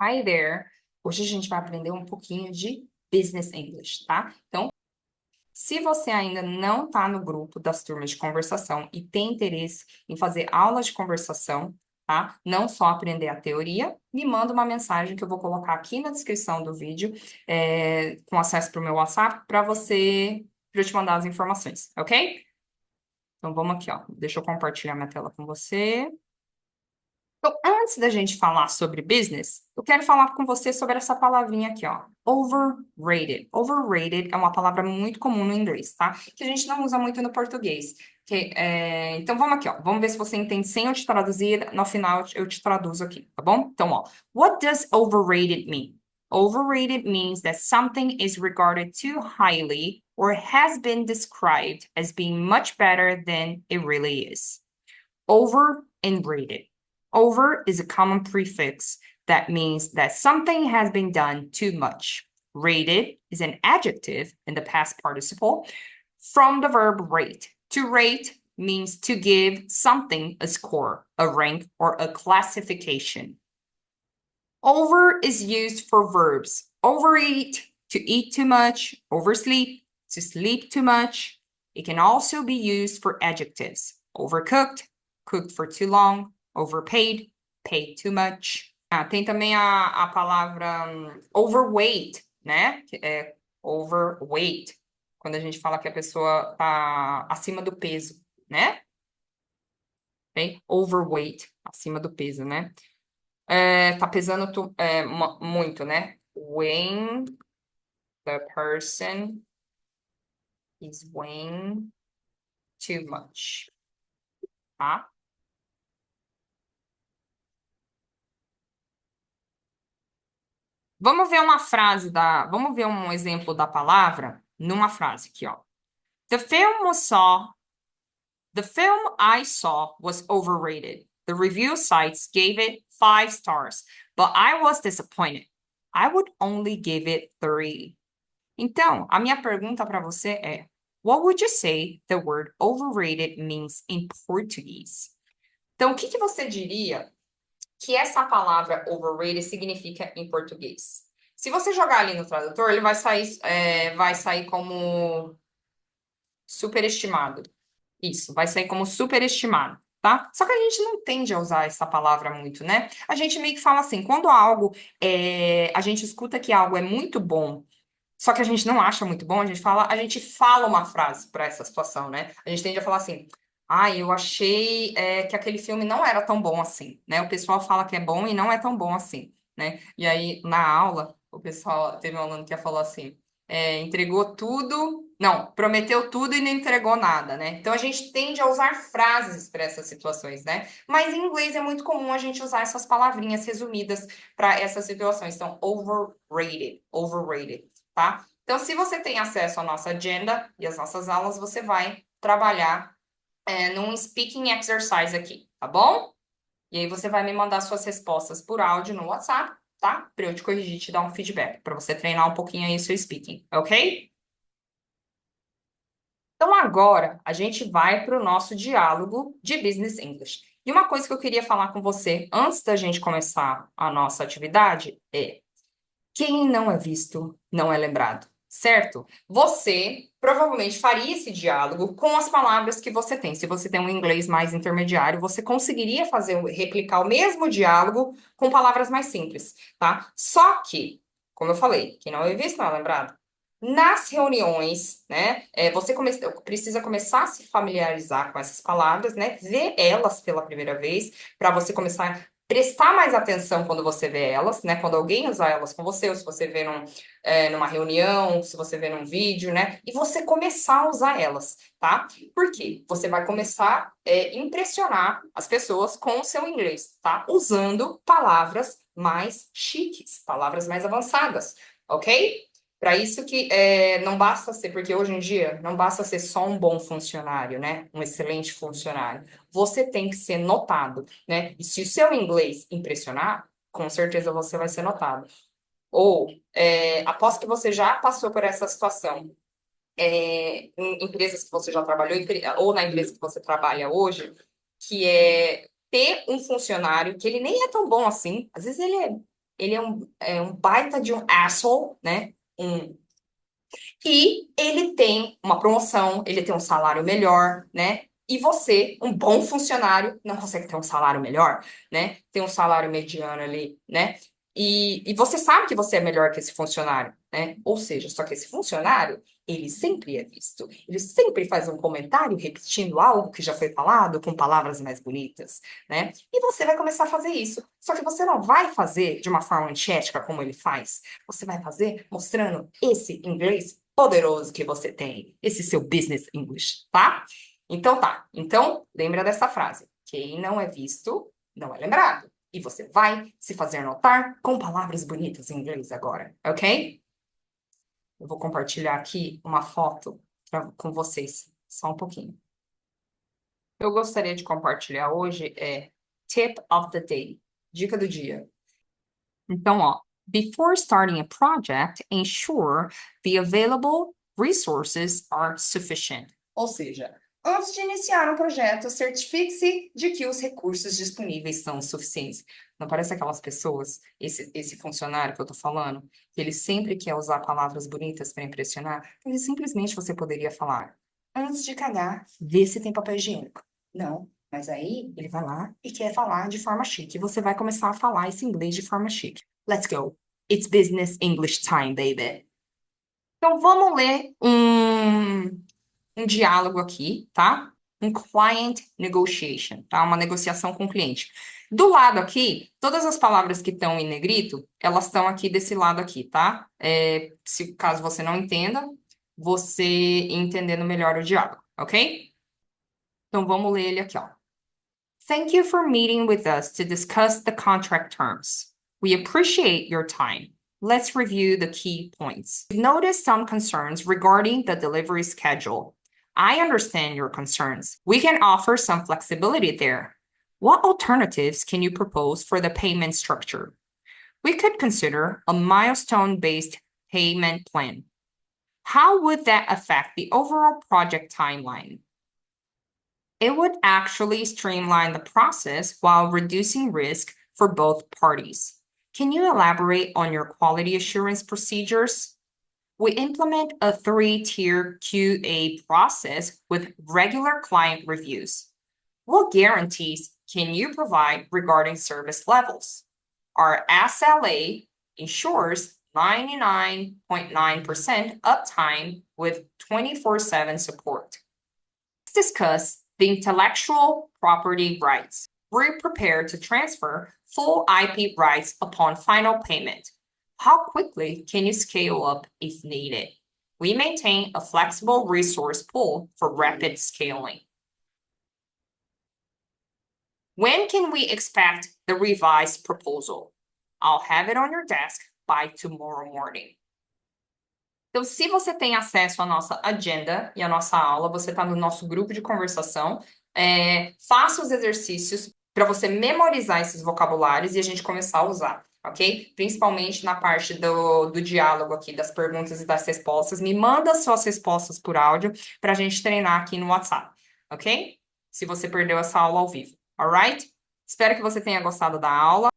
Hi there! Hoje a gente vai aprender um pouquinho de Business English, tá? Então, se você ainda não está no grupo das turmas de conversação e tem interesse em fazer aulas de conversação, tá? Não só aprender a teoria, me manda uma mensagem que eu vou colocar aqui na descrição do vídeo, com acesso para o meu WhatsApp, para eu te mandar as informações, ok? Então, vamos aqui, ó. Deixa eu compartilhar minha tela com você. Então, antes da gente falar sobre business, eu quero falar com você sobre essa palavrinha aqui, ó. Overrated. Overrated é uma palavra muito comum no inglês, tá? Que a gente não usa muito no português. Então, vamos aqui, ó. Vamos ver se você entende sem eu te traduzir. No final, eu te traduzo aqui, tá bom? Então, ó. What does overrated mean? Overrated means that something is regarded too highly or has been described as being much better than it really is. Over and rated. Over is a common prefix that means that something has been done too much. Rated is an adjective in the past participle from the verb rate. To rate means to give something a score, a rank, or a classification. Over is used for verbs. Overeat, to eat too much. Oversleep, to sleep too much. It can also be used for adjectives. Overcooked, cooked for too long. Overpaid, paid too much. Tem também a palavra overweight, né? Que é overweight. Quando a gente fala que a pessoa tá acima do peso, né? Okay? Overweight, acima do peso, né? Tá pesando muito, né? When the person is weighing too much, tá? Vamos ver um exemplo da palavra numa frase aqui, ó. The film was saw, the film I saw was overrated. The review sites gave it 5 stars, but I was disappointed. I would only give it 3. Então, a minha pergunta para você é: What would you say the word overrated means in Portuguese? Então, o que que você diria que essa palavra overrated significa em português? Se você jogar ali no tradutor, ele vai sair como superestimado. Isso, vai sair como superestimado, tá? Só que a gente não tende a usar essa palavra muito, né? A gente meio que fala assim, quando a gente escuta que algo é muito bom, só que a gente não acha muito bom, a gente fala uma frase para essa situação, né? A gente tende a falar assim, eu achei que aquele filme não era tão bom assim, né? O pessoal fala que é bom e não é tão bom assim, né? E aí, na aula, o pessoal, teve um aluno que falou assim, entregou tudo, não, prometeu tudo e não entregou nada, né? Então, a gente tende a usar frases para essas situações, né? Mas em inglês é muito comum a gente usar essas palavrinhas resumidas para essas situações. Então, overrated, overrated, tá? Então, se você tem acesso à nossa agenda e às nossas aulas, você vai trabalhar num speaking exercise aqui, tá bom? E aí você vai me mandar suas respostas por áudio no WhatsApp, tá? Para eu te corrigir e te dar um feedback, para você treinar um pouquinho aí o seu speaking, ok? Então agora a gente vai para o nosso diálogo de Business English. E uma coisa que eu queria falar com você antes da gente começar a nossa atividade é: quem não é visto não é lembrado, certo? Você provavelmente faria esse diálogo com as palavras que você tem. Se você tem um inglês mais intermediário, você conseguiria replicar o mesmo diálogo com palavras mais simples, tá? Só que, como eu falei, quem não é visto não é lembrado. Nas reuniões, né, precisa começar a se familiarizar com essas palavras, né, ver elas pela primeira vez, para você começar prestar mais atenção quando você vê elas, né? Quando alguém usar elas com você, ou se você vê numa reunião, se você vê num vídeo, né? E você começar a usar elas, tá? Por quê? Você vai começar a impressionar as pessoas com o seu inglês, tá? Usando palavras mais chiques, palavras mais avançadas, ok? Para isso que não basta ser, porque hoje em dia não basta ser só um bom funcionário, né? Um excelente funcionário. Você tem que ser notado, né? E se o seu inglês impressionar, com certeza você vai ser notado. Ou, após que você já passou por essa situação, em empresas que você já trabalhou, ou na empresa que você trabalha hoje, que é ter um funcionário que ele nem é tão bom assim, às vezes ele é Ele é um baita de um asshole, né? E ele tem uma promoção, ele tem um salário melhor, né? E você, um bom funcionário, não consegue ter um salário melhor, né? Tem um salário mediano ali, né? E você sabe que você é melhor que esse funcionário, né? Ou seja, só que esse funcionário, ele sempre é visto. Ele sempre faz um comentário repetindo algo que já foi falado com palavras mais bonitas, né? E você vai começar a fazer isso. Só que você não vai fazer de uma forma antiética como ele faz. Você vai fazer mostrando esse inglês poderoso que você tem, esse seu business English, tá? Então tá. Então, lembra dessa frase. Quem não é visto, não é lembrado. E você vai se fazer notar com palavras bonitas em inglês agora, ok? Eu vou compartilhar aqui uma foto com vocês, só um pouquinho. Eu gostaria de compartilhar hoje Tip of the Day, dica do dia. Então, ó, before starting a project, ensure the available resources are sufficient. Ou seja, antes de iniciar um projeto, certifique-se de que os recursos disponíveis são suficientes. Não parece aquelas pessoas, esse funcionário que eu tô falando, que ele sempre quer usar palavras bonitas para impressionar, ele simplesmente você poderia falar, antes de cagar, vê se tem papel higiênico. Não, mas aí ele vai lá e quer falar de forma chique. E você vai começar a falar esse inglês de forma chique. Let's go. It's business English time, baby. Então vamos ler um diálogo aqui, tá? Um client negotiation, tá? Uma negociação com o cliente. Do lado aqui, todas as palavras que estão em negrito, elas estão aqui desse lado aqui, tá? Se caso você não entenda, você entendendo melhor o diálogo, ok? Então vamos ler ele aqui, ó. Thank you for meeting with us to discuss the contract terms. We appreciate your time. Let's review the key points. We've noticed some concerns regarding the delivery schedule. I understand your concerns. We can offer some flexibility there. What alternatives can you propose for the payment structure? We could consider a milestone-based payment plan. How would that affect the overall project timeline? It would actually streamline the process while reducing risk for both parties. Can you elaborate on your quality assurance procedures? We implement a 3-tier QA process with regular client reviews. What guarantees can you provide regarding service levels? Our SLA ensures 99.9% uptime with 24/7 support. Let's discuss the intellectual property rights. We're prepared to transfer full IP rights upon final payment. How quickly can you scale up if needed? We maintain a flexible resource pool for rapid scaling. When can we expect the revised proposal? I'll have it on your desk by tomorrow morning. Então, se você tem acesso à nossa agenda e à nossa aula, você está no nosso grupo de conversação, faça os exercícios para você memorizar esses vocabulários e a gente começar a usar, ok? Principalmente na parte do diálogo aqui, das perguntas e das respostas. Me manda suas respostas por áudio para a gente treinar aqui no WhatsApp, ok? Se você perdeu essa aula ao vivo, alright? Espero que você tenha gostado da aula.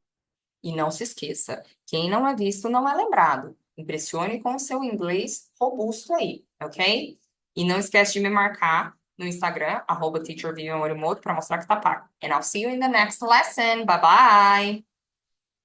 E não se esqueça, quem não é visto não é lembrado. Impressione com o seu inglês robusto aí, ok? E não esquece de me marcar no Instagram, @teachervivianmorimoto, para mostrar que tá pago. And I'll see you in the next lesson. Bye bye!